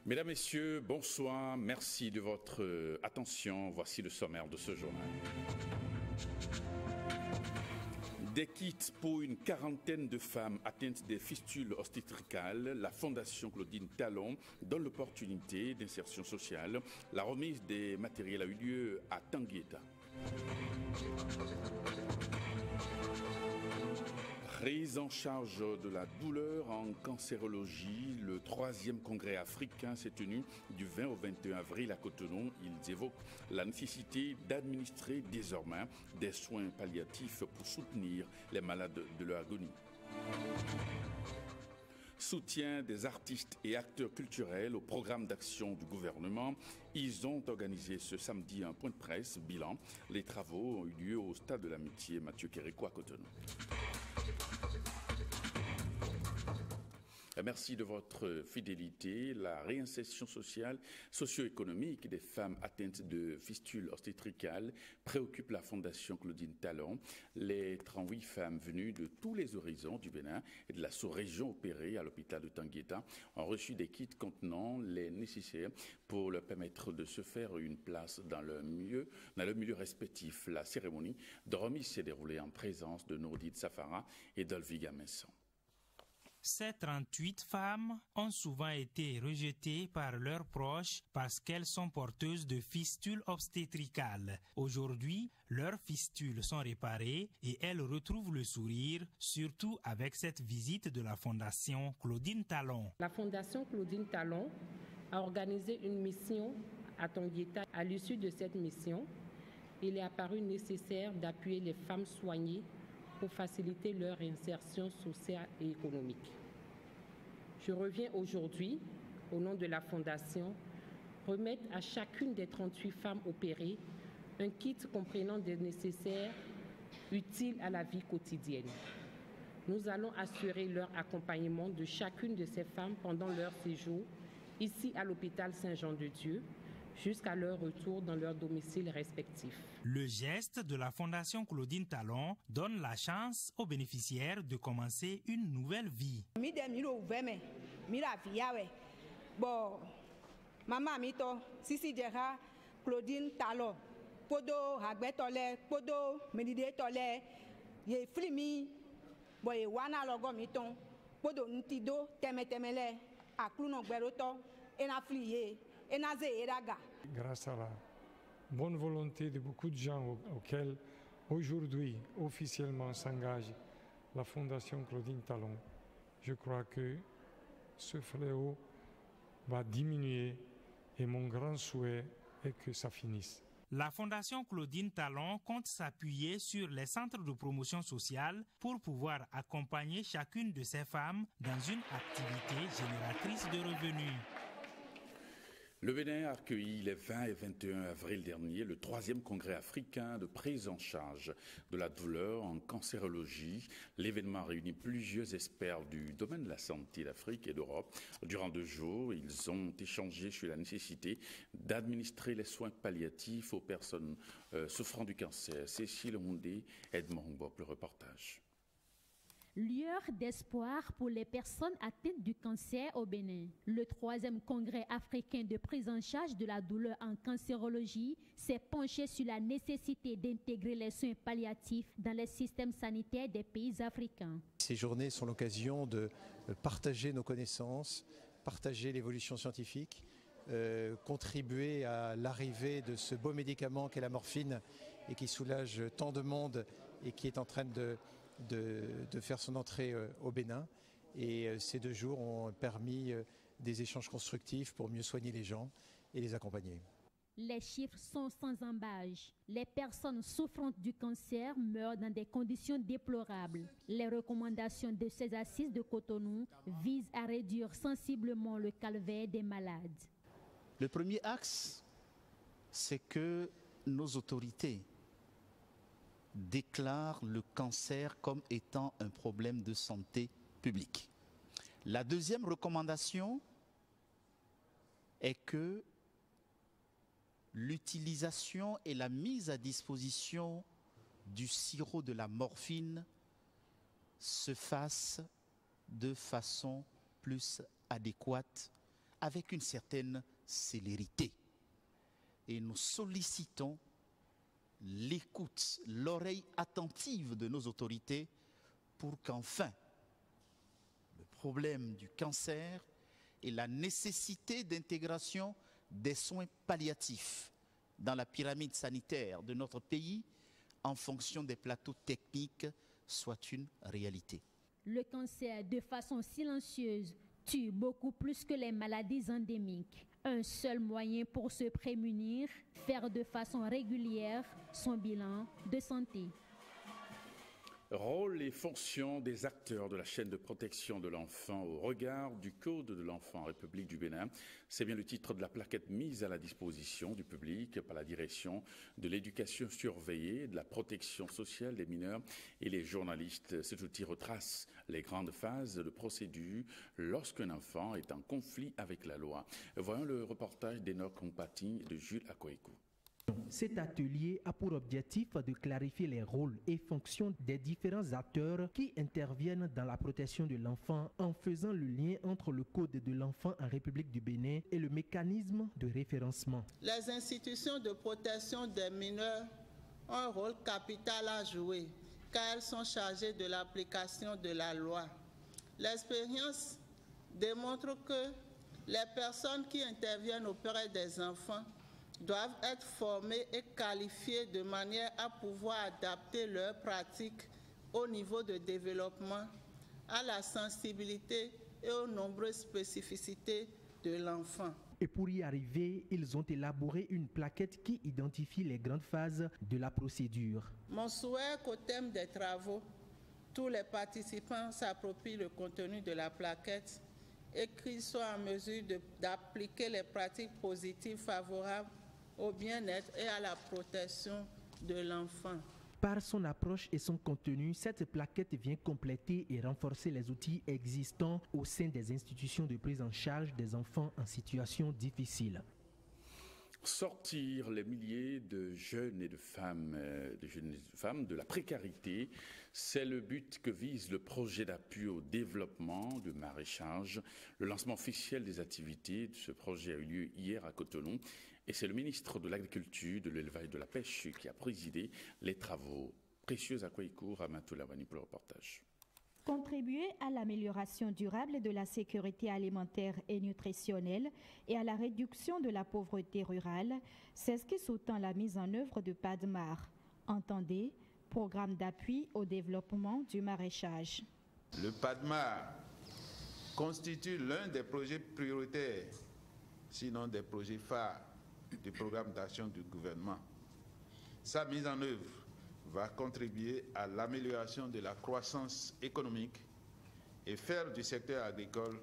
Mesdames, Messieurs, bonsoir. Merci de votre attention. Voici le sommaire de ce journal. Des kits pour une quarantaine de femmes atteintes des fistules obstétricales. La Fondation Claudine Talon donne l'opportunité d'insertion sociale. La remise des matériels a eu lieu à Tanguieta. Prise en charge de la douleur en cancérologie, le 3e congrès africain s'est tenu du 20 au 21 avril à Cotonou. Ils évoquent la nécessité d'administrer désormais des soins palliatifs pour soutenir les malades de leur agonie. Soutien des artistes et acteurs culturels au programme d'action du gouvernement. Ils ont organisé ce samedi un point de presse bilan. Les travaux ont eu lieu au Stade de l'Amitié Mathieu Kéréko à Cotonou. Merci de votre fidélité. La réinsertion sociale, socio-économique des femmes atteintes de fistules obstétricales préoccupe la Fondation Claudine Talon. Les 38 femmes venues de tous les horizons du Bénin et de la sous-région opérées à l'hôpital de Tanguieta ont reçu des kits contenant les nécessaires pour leur permettre de se faire une place dans le milieu respectif. La cérémonie de remise s'est déroulée en présence de Nourdine Safara et d'Olviga Messon. Ces 38 femmes ont souvent été rejetées par leurs proches parce qu'elles sont porteuses de fistules obstétricales. Aujourd'hui, leurs fistules sont réparées et elles retrouvent le sourire, surtout avec cette visite de la Fondation Claudine Talon. La Fondation Claudine Talon a organisé une mission à Tanguieta. À l'issue de cette mission, il est apparu nécessaire d'appuyer les femmes soignées pour faciliter leur insertion sociale et économique. Je reviens aujourd'hui, au nom de la Fondation, remettre à chacune des 38 femmes opérées un kit comprenant des nécessaires utiles à la vie quotidienne. Nous allons assurer leur accompagnement de chacune de ces femmes pendant leur séjour ici à l'hôpital Saint-Jean-de-Dieu, jusqu'à leur retour dans leur domicile respectif. Le geste de la Fondation Claudine Talon donne la chance aux bénéficiaires de commencer une nouvelle vie. Bon, maman mito sisi dera Claudine Talon podo hagbetole podo medidetole ye flimi boy wana logo miton podo ntido temetemele akluno gberoto ena fliye. Grâce à la bonne volonté de beaucoup de gens auxquels aujourd'hui officiellement s'engage la Fondation Claudine Talon, je crois que ce fléau va diminuer et mon grand souhait est que ça finisse. La Fondation Claudine Talon compte s'appuyer sur les centres de promotion sociale pour pouvoir accompagner chacune de ces femmes dans une activité génératrice de revenus. Le Bénin a accueilli les 20 et 21 avril dernier le 3e congrès africain de prise en charge de la douleur en cancérologie. L'événement réunit plusieurs experts du domaine de la santé d'Afrique et d'Europe. Durant 2 jours, ils ont échangé sur la nécessité d'administrer les soins palliatifs aux personnes souffrant du cancer. Cécile Houndé, Edmond Bob, le reportage. Lueur d'espoir pour les personnes atteintes du cancer au Bénin. Le 3e congrès africain de prise en charge de la douleur en cancérologie s'est penché sur la nécessité d'intégrer les soins palliatifs dans les systèmes sanitaires des pays africains. Ces journées sont l'occasion de partager nos connaissances, partager l'évolution scientifique, contribuer à l'arrivée de ce beau médicament qu'est la morphine et qui soulage tant de monde et qui est en train de faire son entrée au Bénin. Et ces 2 jours ont permis des échanges constructifs pour mieux soigner les gens et les accompagner. Les chiffres sont sans embâche. Les personnes souffrant du cancer meurent dans des conditions déplorables. Les recommandations de ces assises de Cotonou visent à réduire sensiblement le calvaire des malades. Le premier axe, c'est que nos autorités déclare le cancer comme étant un problème de santé publique. La deuxième recommandation est que l'utilisation et la mise à disposition du sirop de la morphine se fassent de façon plus adéquate avec une certaine célérité. Et nous sollicitons l'écoute, l'oreille attentive de nos autorités pour qu'enfin le problème du cancer et la nécessité d'intégration des soins palliatifs dans la pyramide sanitaire de notre pays en fonction des plateaux techniques soit une réalité. Le cancer, de façon silencieuse, tue beaucoup plus que les maladies endémiques. Un seul moyen pour se prémunir, faire de façon régulière son bilan de santé. Rôle et fonction des acteurs de la chaîne de protection de l'enfant au regard du Code de l'enfant en République du Bénin. C'est bien le titre de la plaquette mise à la disposition du public par la direction de l'éducation surveillée, de la protection sociale des mineurs et les journalistes. Cet outil retrace les grandes phases de procédure lorsqu'un enfant est en conflit avec la loi. Voyons le reportage d'Enoch Kompati de Jules Akoikou. Cet atelier a pour objectif de clarifier les rôles et fonctions des différents acteurs qui interviennent dans la protection de l'enfant en faisant le lien entre le Code de l'enfant en République du Bénin et le mécanisme de référencement. Les institutions de protection des mineurs ont un rôle capital à jouer car elles sont chargées de l'application de la loi. L'expérience démontre que les personnes qui interviennent auprès des enfants doivent être formés et qualifiés de manière à pouvoir adapter leurs pratiques au niveau de développement, à la sensibilité et aux nombreuses spécificités de l'enfant. Et pour y arriver, ils ont élaboré une plaquette qui identifie les grandes phases de la procédure. Mon souhait est qu'au terme des travaux, tous les participants s'approprient le contenu de la plaquette et qu'ils soient en mesure d'appliquer les pratiques positives favorables au bien-être et à la protection de l'enfant. Par son approche et son contenu, cette plaquette vient compléter et renforcer les outils existants au sein des institutions de prise en charge des enfants en situation difficile. Sortir les milliers de jeunes et de femmes de la précarité, c'est le but que vise le projet d'appui au développement du maraîchage. Le lancement officiel des activités de ce projet a eu lieu hier à Cotonou et c'est le ministre de l'Agriculture, de l'Élevage et de la Pêche qui a présidé les travaux. Précieuse à Kouikou, Ramatou Lavani pour le reportage. Contribuer à l'amélioration durable de la sécurité alimentaire et nutritionnelle et à la réduction de la pauvreté rurale, c'est ce qui sous-tend la mise en œuvre de PADMAR. Entendez, programme d'appui au développement du maraîchage. Le PADMAR constitue l'un des projets prioritaires, sinon des projets phares du programme d'action du gouvernement. Sa mise en œuvre va contribuer à l'amélioration de la croissance économique et faire du secteur agricole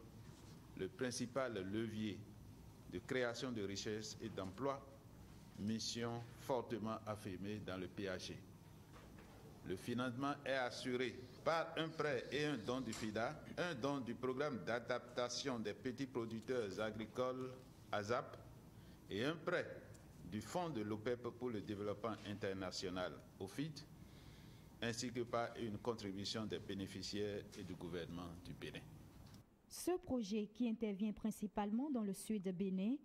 le principal levier de création de richesses et d'emplois, mission fortement affirmée dans le PAG. Le financement est assuré par un prêt et un don du FIDA, un don du programme d'adaptation des petits producteurs agricoles ASAP et un prêt du Fonds de l'OPEP pour le développement international, OFID, ainsi que par une contribution des bénéficiaires et du gouvernement du Bénin. Ce projet, qui intervient principalement dans le sud Bénin,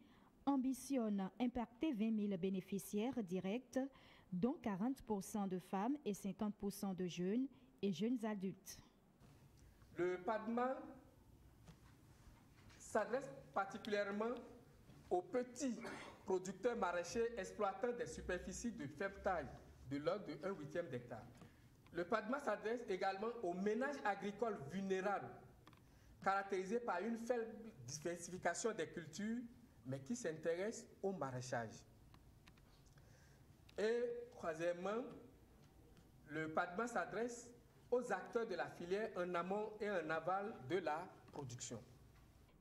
ambitionne impacter 20 000 bénéficiaires directs, dont 40% de femmes et 50% de jeunes et jeunes adultes. Le PADMAR s'adresse particulièrement aux petits producteurs maraîchers exploitant des superficies de faible taille, de l'ordre de 1/8 d'hectare. Le PADMAR s'adresse également aux ménages agricoles vulnérables, caractérisés par une faible diversification des cultures, mais qui s'intéressent au maraîchage. Et troisièmement, le PADMAR s'adresse aux acteurs de la filière en amont et en aval de la production.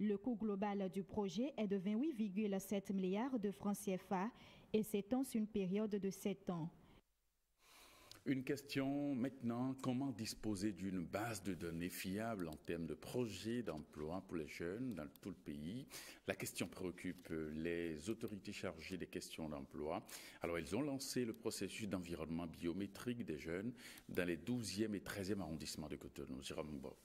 Le coût global du projet est de 28,7 milliards de francs CFA et s'étend sur une période de 7 ans. Une question maintenant, comment disposer d'une base de données fiable en termes de projets d'emploi pour les jeunes dans tout le pays? La question préoccupe les autorités chargées des questions d'emploi. Alors, ils ont lancé le processus d'environnement biométrique des jeunes dans les 12e et 13e arrondissements de Cotonou. Jérôme Bo.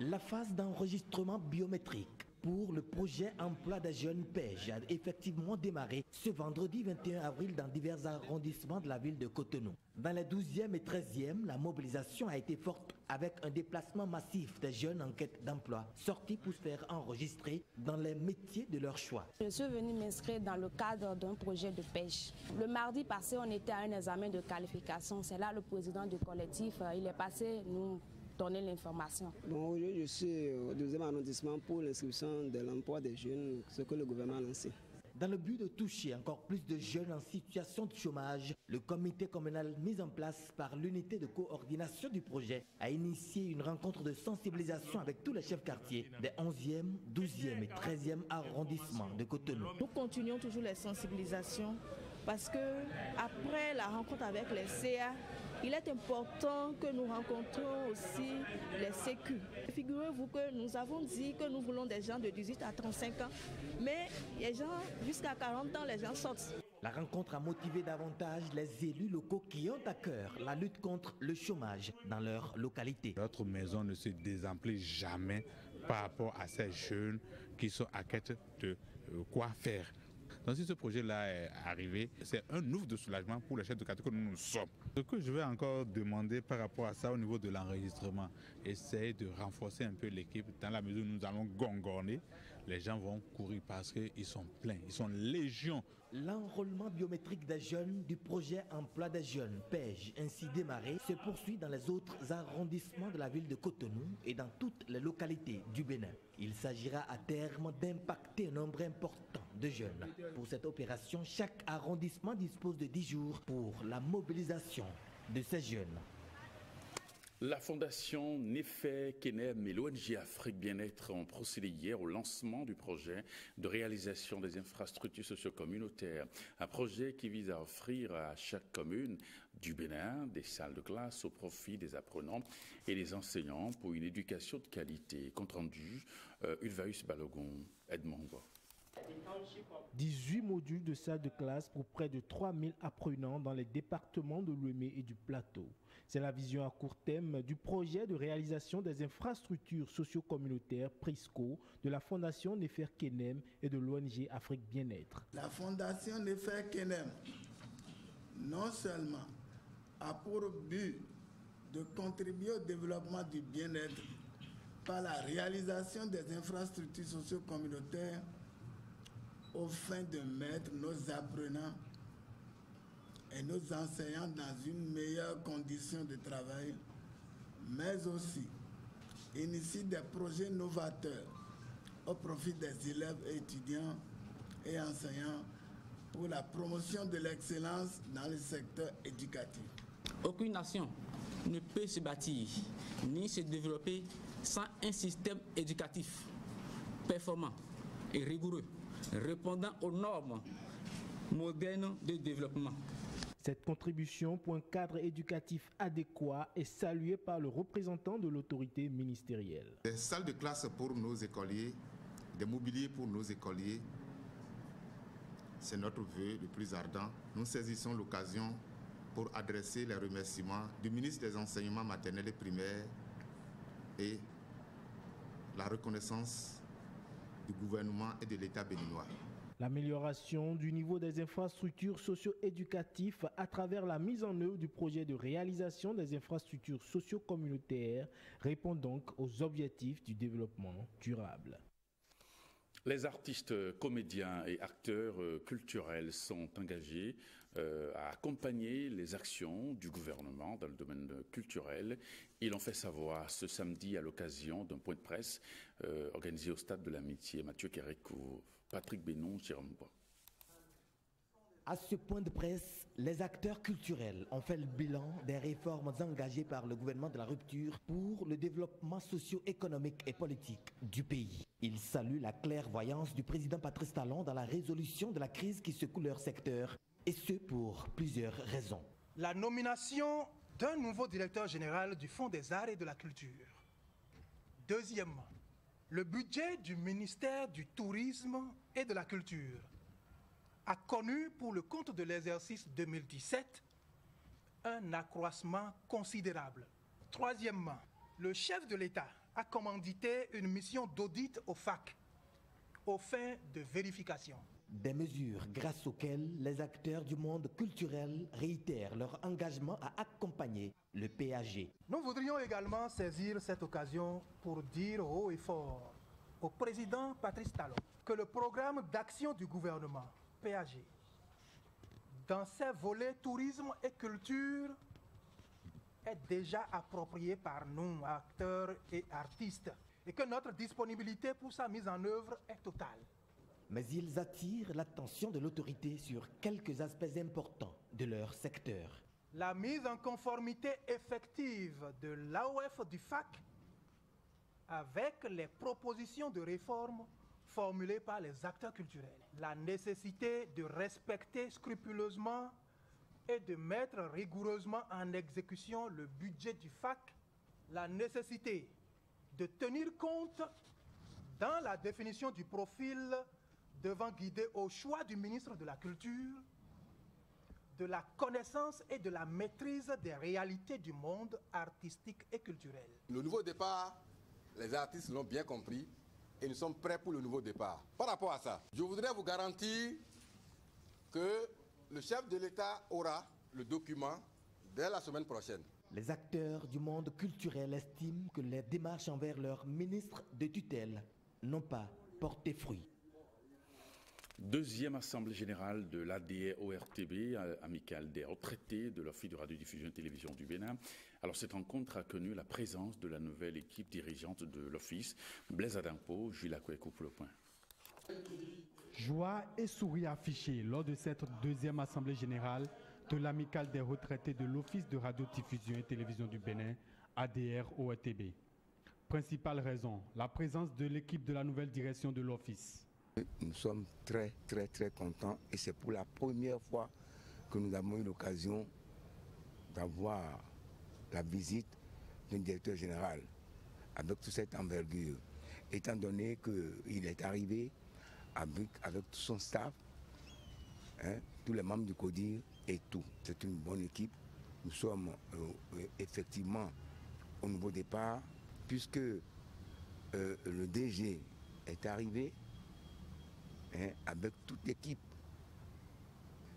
La phase d'enregistrement biométrique pour le projet Emploi des jeunes PEJ a effectivement démarré ce vendredi 21 avril dans divers arrondissements de la ville de Cotonou. Dans les 12e et 13e, la mobilisation a été forte avec un déplacement massif des jeunes en quête d'emploi sortis pour se faire enregistrer dans les métiers de leur choix. Je suis venue m'inscrire dans le cadre d'un projet de PEJ. Le mardi passé, on était à un examen de qualification. C'est là le président du collectif, il est passé nous donner l'information. Bon, aujourd'hui, je suis au 12e arrondissement pour l'inscription de l'emploi des jeunes, ce que le gouvernement a lancé. Dans le but de toucher encore plus de jeunes en situation de chômage, le comité communal mis en place par l'unité de coordination du projet a initié une rencontre de sensibilisation avec tous les chefs quartiers des 11e, 12e et 13e arrondissements de Cotonou. Nous continuons toujours les sensibilisations parce que après la rencontre avec les CA, il est important que nous rencontrions aussi les sécu. Figurez-vous que nous avons dit que nous voulons des gens de 18 à 35 ans, mais les gens jusqu'à 40 ans, les gens sortent. La rencontre a motivé davantage les élus locaux qui ont à cœur la lutte contre le chômage dans leur localité. Notre maison ne se désemplit jamais par rapport à ces jeunes qui sont à quête de quoi faire. Donc si ce projet-là est arrivé, c'est un ouf de soulagement pour les chefs de quartier que nous sommes. Ce que je vais encore demander par rapport à ça au niveau de l'enregistrement, essayer de renforcer un peu l'équipe dans la mesure où nous allons gongonner. Les gens vont courir parce qu'ils sont pleins, ils sont légions. L'enrôlement biométrique des jeunes du projet Emploi des jeunes PEJ ainsi démarré se poursuit dans les autres arrondissements de la ville de Cotonou et dans toutes les localités du Bénin. Il s'agira à terme d'impacter un nombre important de jeunes. Pour cette opération, chaque arrondissement dispose de 10 jours pour la mobilisation de ces jeunes. La fondation Nefer Kenem et l'ONG Afrique Bien-être ont procédé hier au lancement du projet de réalisation des infrastructures socio-communautaires. Un projet qui vise à offrir à chaque commune du Bénin des salles de classe au profit des apprenants et des enseignants pour une éducation de qualité. Compte rendu, Ulvaeus Balogun, Edmond. 18 modules de salles de classe pour près de 3000 apprenants dans les départements de l'Ouémé et du Plateau. C'est la vision à court terme du projet de réalisation des infrastructures socio-communautaires PRISCO de la Fondation Nefer Kenem et de l'ONG Afrique Bien-être. La Fondation Nefer Kenem non seulement a pour but de contribuer au développement du bien-être par la réalisation des infrastructures socio-communautaires au fin de mettre nos apprenants et nos enseignants dans une meilleure condition de travail, mais aussi initie des projets novateurs au profit des élèves et étudiants et enseignants pour la promotion de l'excellence dans le secteur éducatif. Aucune nation ne peut se bâtir ni se développer sans un système éducatif performant et rigoureux, répondant aux normes modernes de développement. Cette contribution pour un cadre éducatif adéquat est saluée par le représentant de l'autorité ministérielle. Des salles de classe pour nos écoliers, des mobiliers pour nos écoliers, c'est notre vœu le plus ardent. Nous saisissons l'occasion pour adresser les remerciements du ministre des Enseignements maternels et primaires et la reconnaissance du gouvernement et de l'État béninois. L'amélioration du niveau des infrastructures socio-éducatives à travers la mise en œuvre du projet de réalisation des infrastructures socio-communautaires répond donc aux objectifs du développement durable. Les artistes, comédiens et acteurs culturels sont engagés à accompagner les actions du gouvernement dans le domaine culturel. Ils l'ont fait savoir ce samedi à l'occasion d'un point de presse organisé au Stade de l'Amitié. Mathieu Kérékou, Patrick Bénon, Jérôme Bois. À ce point de presse, les acteurs culturels ont fait le bilan des réformes engagées par le gouvernement de la rupture pour le développement socio-économique et politique du pays. Ils saluent la clairvoyance du président Patrice Talon dans la résolution de la crise qui secoue leur secteur, et ce pour plusieurs raisons. La nomination d'un nouveau directeur général du Fonds des arts et de la culture. Deuxièmement, le budget du ministère du Tourisme et de la Culture a connu pour le compte de l'exercice 2017 un accroissement considérable. Troisièmement, le chef de l'État a commandité une mission d'audit au FAC, aux fins de vérification. Des mesures grâce auxquelles les acteurs du monde culturel réitèrent leur engagement à accompagner le PAG. Nous voudrions également saisir cette occasion pour dire haut et fort au président Patrice Talon que le programme d'action du gouvernement, PAG, dans ses volets tourisme et culture, est déjà approprié par nous, acteurs et artistes, et que notre disponibilité pour sa mise en œuvre est totale. Mais ils attirent l'attention de l'autorité sur quelques aspects importants de leur secteur. La mise en conformité effective de l'AOF du FAC avec les propositions de réforme formulées par les acteurs culturels. La nécessité de respecter scrupuleusement et de mettre rigoureusement en exécution le budget du FAC. La nécessité de tenir compte dans la définition du profil devant guider au choix du ministre de la Culture, de la connaissance et de la maîtrise des réalités du monde artistique et culturel. Le nouveau départ, les artistes l'ont bien compris et nous sommes prêts pour le nouveau départ. Par rapport à ça, je voudrais vous garantir que le chef de l'État aura le document dès la semaine prochaine. Les acteurs du monde culturel estiment que les démarches envers leur ministre de tutelle n'ont pas porté fruit. Deuxième assemblée générale de l'ADR-ORTB, amicale des retraités de l'Office de radiodiffusion et télévision du Bénin. Alors cette rencontre a connu la présence de la nouvelle équipe dirigeante de l'Office, Blaise Adampo, Jules Akouekou pour le point. Joie et sourire affichés lors de cette deuxième assemblée générale de l'amicale des retraités de l'Office de radiodiffusion et télévision du Bénin, ADR-ORTB. Principale raison, la présence de l'équipe de la nouvelle direction de l'Office. Nous sommes très contents et c'est pour la première fois que nous avons eu l'occasion d'avoir la visite d'un directeur général avec toute cette envergure, étant donné qu'il est arrivé avec tout son staff, tous les membres du CODIR et tout. C'est une bonne équipe. Nous sommes effectivement au nouveau départ puisque le DG est arrivé avec toute l'équipe.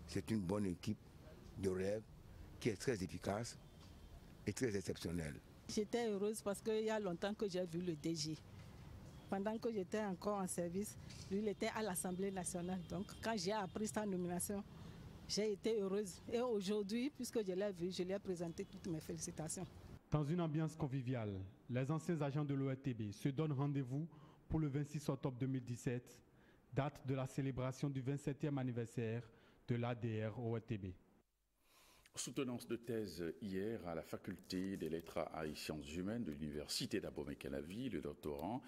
C'est une bonne équipe de rêve qui est très efficace et très exceptionnelle. J'étais heureuse parce qu'il y a longtemps que j'ai vu le DG. Pendant que j'étais encore en service, lui il était à l'Assemblée nationale. Donc quand j'ai appris sa nomination, j'ai été heureuse. Et aujourd'hui, puisque je l'ai vu, je lui ai présenté toutes mes félicitations. Dans une ambiance conviviale, les anciens agents de l'ORTB se donnent rendez-vous pour le 26 octobre 2017, date de la célébration du 27e anniversaire de l'ADR-ORTB. Soutenance de thèse hier à la faculté des lettres et sciences humaines de l'université d'Abomey-Calavi, le doctorant,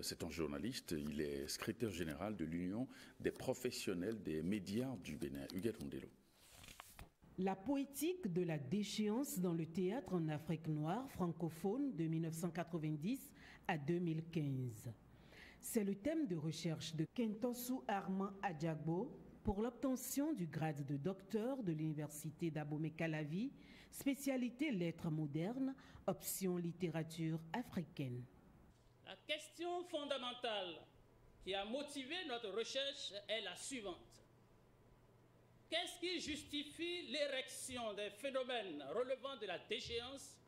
c'est un journaliste, il est secrétaire général de l'Union des professionnels des médias du Bénin. Huguette Mondelo. La poétique de la déchéance dans le théâtre en Afrique noire francophone de 1990 à 2015. C'est le thème de recherche de Kentosu Armand Adjagbo pour l'obtention du grade de docteur de l'université d'Abomey-Calavi, spécialité lettres modernes, option littérature africaine. La question fondamentale qui a motivé notre recherche est la suivante. Qu'est-ce qui justifie l'érection des phénomènes relevant de la déchéance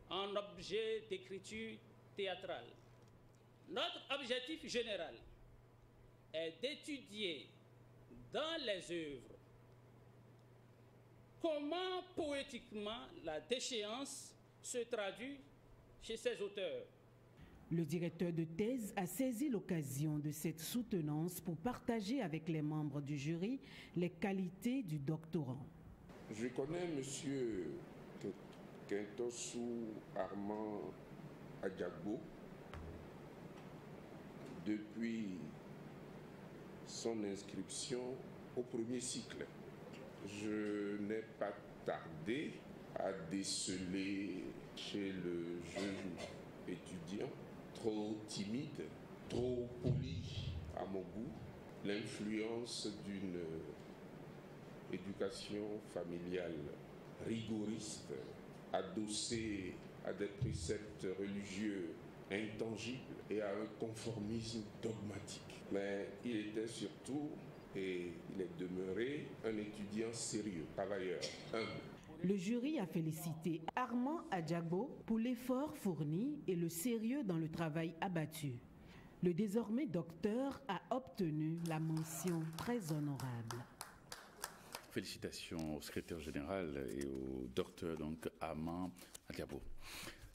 en objet d'écriture théâtrale? Notre objectif général est d'étudier dans les œuvres comment poétiquement la déchéance se traduit chez ces auteurs. Le directeur de thèse a saisi l'occasion de cette soutenance pour partager avec les membres du jury les qualités du doctorant. Je connais M. Kentosu Armand Adjagbo depuis son inscription au premier cycle. Je n'ai pas tardé à déceler chez le jeune étudiant, trop timide, trop poli à mon goût, l'influence d'une éducation familiale rigoriste, adossée à des préceptes religieux intangible et à un conformisme dogmatique. Mais il était surtout, et il est demeuré, un étudiant sérieux, travailleur, humble. Le jury a félicité Armand Adjagbo pour l'effort fourni et le sérieux dans le travail abattu. Le désormais docteur a obtenu la mention très honorable. Félicitations au secrétaire général et au docteur Armand Adjagbo.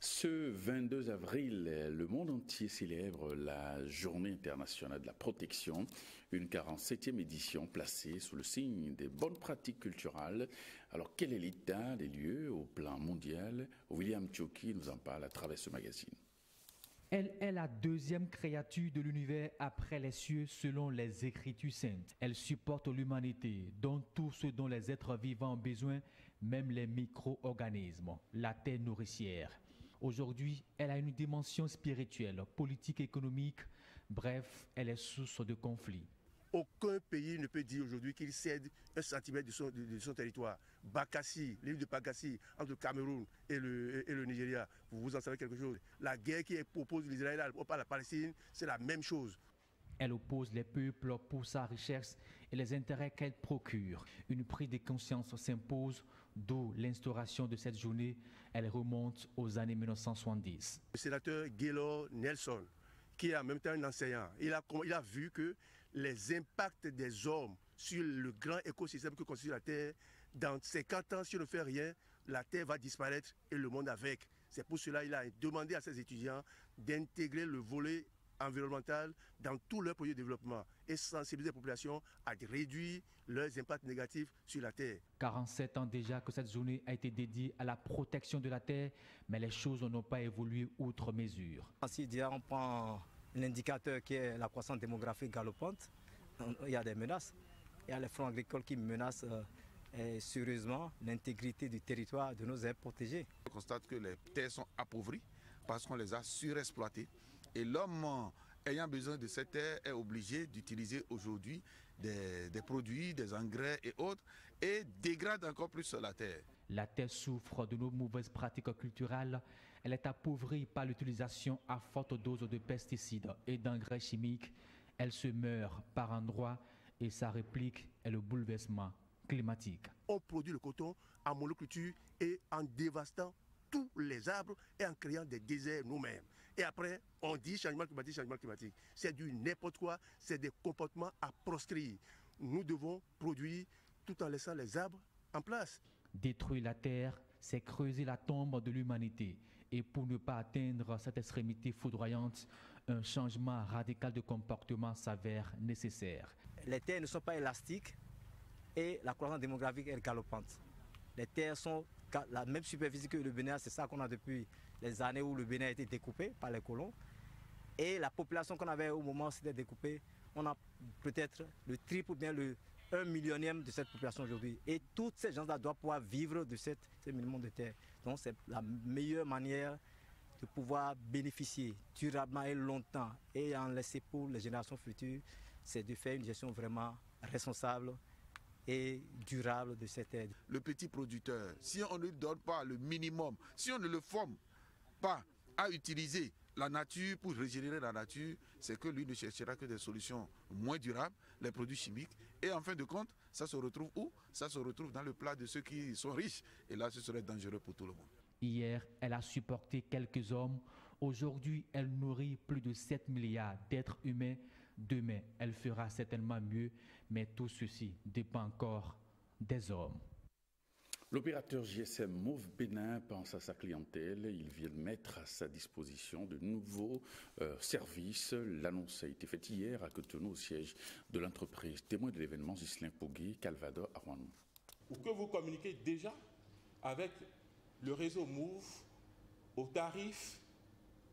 Ce 22 avril, le monde entier célèbre la Journée internationale de la protection, une 47e édition placée sous le signe des bonnes pratiques culturelles. Alors, quel est l'état des lieux au plan mondial? William Tchoki nous en parle à travers ce magazine. Elle est la deuxième créature de l'univers après les cieux selon les Écritures saintes. Elle supporte l'humanité, dont tout ce dont les êtres vivants ont besoin, même les micro-organismes, la terre nourricière. Aujourd'hui, elle a une dimension spirituelle, politique, économique. Bref, elle est source de conflits. Aucun pays ne peut dire aujourd'hui qu'il cède un centimètre de son territoire. Bakassi, l'île de Bakassi, entre le Cameroun et le Nigeria, vous en savez quelque chose. La guerre qui oppose l'Israël à la Palestine, c'est la même chose. Elle oppose les peuples pour sa richesse et les intérêts qu'elle procure. Une prise de conscience s'impose, d'où l'instauration de cette journée. Elle remonte aux années 1970. Le sénateur Gaylord Nelson, qui est en même temps un enseignant, il a vu que les impacts des hommes sur le grand écosystème que constitue la Terre, dans 50 ans, si on ne fait rien, la Terre va disparaître et le monde avec. C'est pour cela qu'il a demandé à ses étudiants d'intégrer le volet environnemental dans tous leurs projets de développement et sensibiliser la population à réduire leurs impacts négatifs sur la Terre. 47 ans déjà que cette journée a été dédiée à la protection de la Terre, mais les choses n'ont pas évolué outre mesure. Si déjà on prend l'indicateur qui est la croissance démographique galopante, il y a des menaces. Il y a les fronts agricoles qui menacent sérieusement l'intégrité du territoire de nos aires protégées. On constate que les terres sont appauvries parce qu'on les a surexploitées. Et l'homme ayant besoin de cette terre est obligé d'utiliser aujourd'hui des produits, des engrais et autres, et dégrade encore plus la terre. La terre souffre de nos mauvaises pratiques culturelles. Elle est appauvrie par l'utilisation à forte dose de pesticides et d'engrais chimiques. Elle se meurt par endroits et sa réplique est le bouleversement climatique. On produit le coton en monoculture et en dévastant tous les arbres et en créant des déserts nous-mêmes. Et après, on dit changement climatique, changement climatique. C'est du n'importe quoi, c'est des comportements à proscrire. Nous devons produire tout en laissant les arbres en place. Détruire la terre, c'est creuser la tombe de l'humanité. Et pour ne pas atteindre cette extrémité foudroyante, un changement radical de comportement s'avère nécessaire. Les terres ne sont pas élastiques et la croissance démographique est galopante. Les terres sont la même superficie que le Bénin, c'est ça qu'on a depuis les années où le Bénin a été découpé par les colons. Et la population qu'on avait au moment où c'était découpé, on a peut-être le triple ou bien le 1 millionième de cette population aujourd'hui. Et toutes ces gens-là doivent pouvoir vivre de ces minimums de terre. Donc c'est la meilleure manière de pouvoir bénéficier durablement et longtemps et en laisser pour les générations futures, c'est de faire une gestion vraiment responsable et durable de cette aide. Le petit producteur, si on ne lui donne pas le minimum, si on ne le forme pas à utiliser la nature pour régénérer la nature, c'est que lui ne cherchera que des solutions moins durables, les produits chimiques. Et en fin de compte, ça se retrouve où? Ça se retrouve dans le plat de ceux qui sont riches. Et là, ce serait dangereux pour tout le monde. Hier, elle a supporté quelques hommes. Aujourd'hui, elle nourrit plus de 7 milliards d'êtres humains. Demain, elle fera certainement mieux, mais tout ceci dépend encore des hommes. L'opérateur GSM Move Bénin pense à sa clientèle. Il vient mettre à sa disposition de nouveaux services. L'annonce a été faite hier à Cotonou, au siège de l'entreprise. Témoin de l'événement, Ghislain Pogui, Calvados, Arwanou. Ou que vous communiquez déjà avec le réseau Move au tarif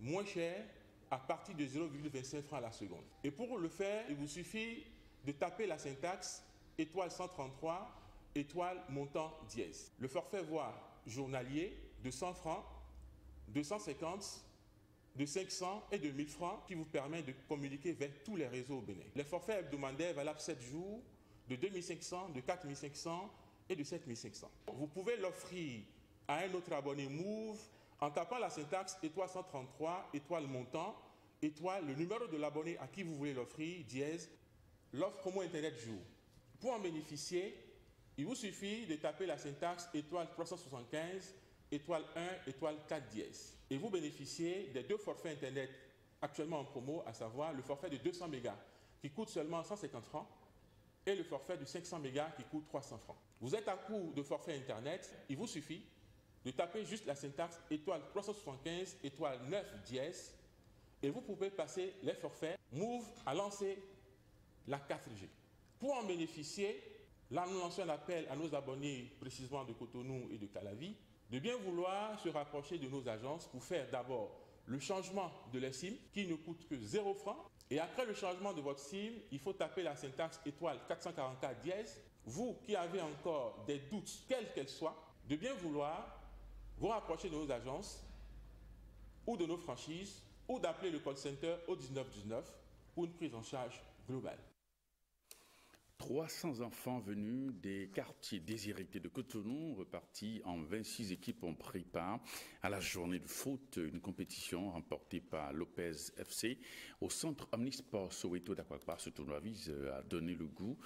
moins cher à partir de 0,25 francs la seconde. Et pour le faire, il vous suffit de taper la syntaxe étoile 133 étoile montant dièse. Le forfait voix journalier de 100 francs, de 150, de 500 et de 1000 francs qui vous permet de communiquer vers tous les réseaux au Bénin. Les forfaits hebdomadaires valables 7 jours, de 2500, de 4500 et de 7500. Vous pouvez l'offrir à un autre abonné Move en tapant la syntaxe étoile 133, étoile montant, étoile le numéro de l'abonné à qui vous voulez l'offrir, dièse, l'offre promo Internet jour. Pour en bénéficier, il vous suffit de taper la syntaxe étoile 375, étoile 1, étoile 4 dièse. Et vous bénéficiez des 2 forfaits Internet actuellement en promo, à savoir le forfait de 200 mégas qui coûte seulement 150 francs et le forfait de 500 mégas qui coûte 300 francs. Vous êtes à court de forfait Internet, il vous suffit de taper juste la syntaxe étoile 375, étoile 9 dièse et vous pouvez passer les forfaits Move à lancer la 4G. Pour en bénéficier, là nous lançons un appel à nos abonnés précisément de Cotonou et de Calavi de bien vouloir se rapprocher de nos agences pour faire d'abord le changement de la SIM qui ne coûte que 0 francs. Et après le changement de votre SIM, il faut taper la syntaxe étoile 444 dièse. Vous qui avez encore des doutes, quelles qu'elles soient, de bien vouloir vous rapprocher de nos agences ou de nos franchises ou d'appeler le call center au 1919 pour une prise en charge globale. 300 enfants venus des quartiers déshérités de Cotonou, repartis en 26 équipes, ont pris part à la journée de foot, une compétition remportée par Lopez FC au centre Omnisport Soweto d'Akwakwa. Ce tournoi vise à donner le goût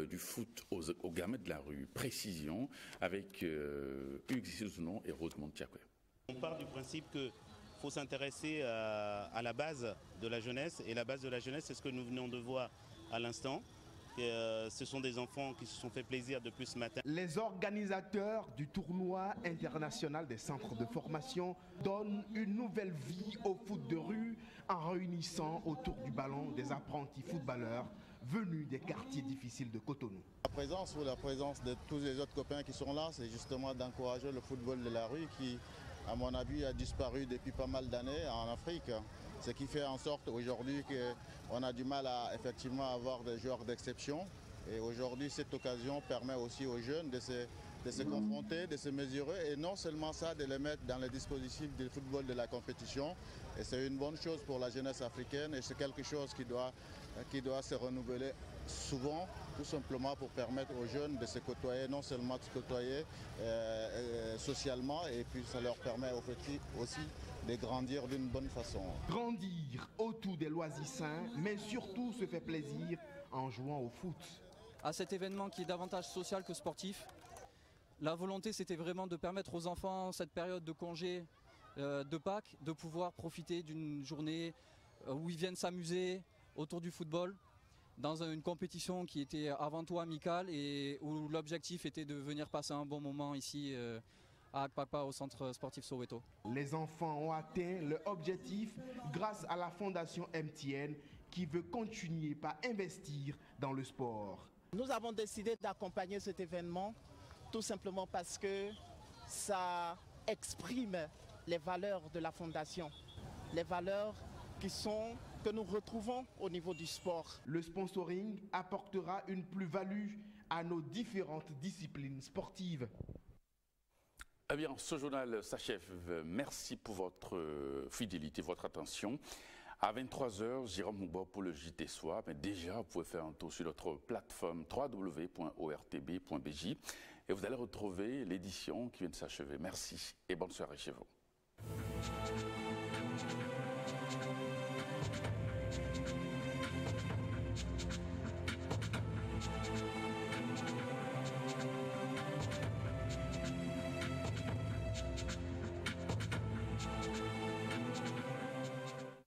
du foot aux gamins de la rue. Précision avec Hugues Souzounon et Rosemont Tiakwe. On part du principe que il faut s'intéresser à la base de la jeunesse, et la base de la jeunesse, c'est ce que nous venons de voir à l'instant. Ce sont des enfants qui se sont fait plaisir depuis ce matin. Les organisateurs du tournoi international des centres de formation donnent une nouvelle vie au foot de rue en réunissant autour du ballon des apprentis footballeurs venus des quartiers difficiles de Cotonou. La présence ou la présence de tous les autres copains qui sont là, c'est justement d'encourager le football de la rue qui, à mon avis, a disparu depuis pas mal d'années en Afrique. Ce qui fait en sorte aujourd'hui qu'on a du mal à effectivement avoir des joueurs d'exception. Et aujourd'hui, cette occasion permet aussi aux jeunes de se confronter, de se mesurer, et non seulement ça, de les mettre dans les dispositifs du football de la compétition. Et c'est une bonne chose pour la jeunesse africaine, et c'est quelque chose qui doit se renouveler souvent, tout simplement pour permettre aux jeunes de se côtoyer, non seulement de se côtoyer socialement, et puis ça leur permet aux petits aussi de grandir d'une bonne façon. Grandir autour des loisirs sains, mais surtout se faire plaisir en jouant au foot. À cet événement qui est davantage social que sportif, la volonté c'était vraiment de permettre aux enfants, cette période de congé de Pâques, de pouvoir profiter d'une journée où ils viennent s'amuser autour du football, dans une compétition qui était avant tout amicale et où l'objectif était de venir passer un bon moment ici à Akpakpa au centre sportif Soweto. Les enfants ont atteint leur objectif grâce à la fondation MTN qui veut continuer par investir dans le sport. Nous avons décidé d'accompagner cet événement tout simplement parce que ça exprime les valeurs de la fondation, les valeurs que nous retrouvons au niveau du sport. Le sponsoring apportera une plus-value à nos différentes disciplines sportives. Eh bien, ce journal s'achève. Merci pour votre fidélité, votre attention. À 23h, Jérôme Mouba pour le JT Soir. Mais déjà, vous pouvez faire un tour sur notre plateforme www.ortb.bj et vous allez retrouver l'édition qui vient de s'achever. Merci et bonne soirée chez vous.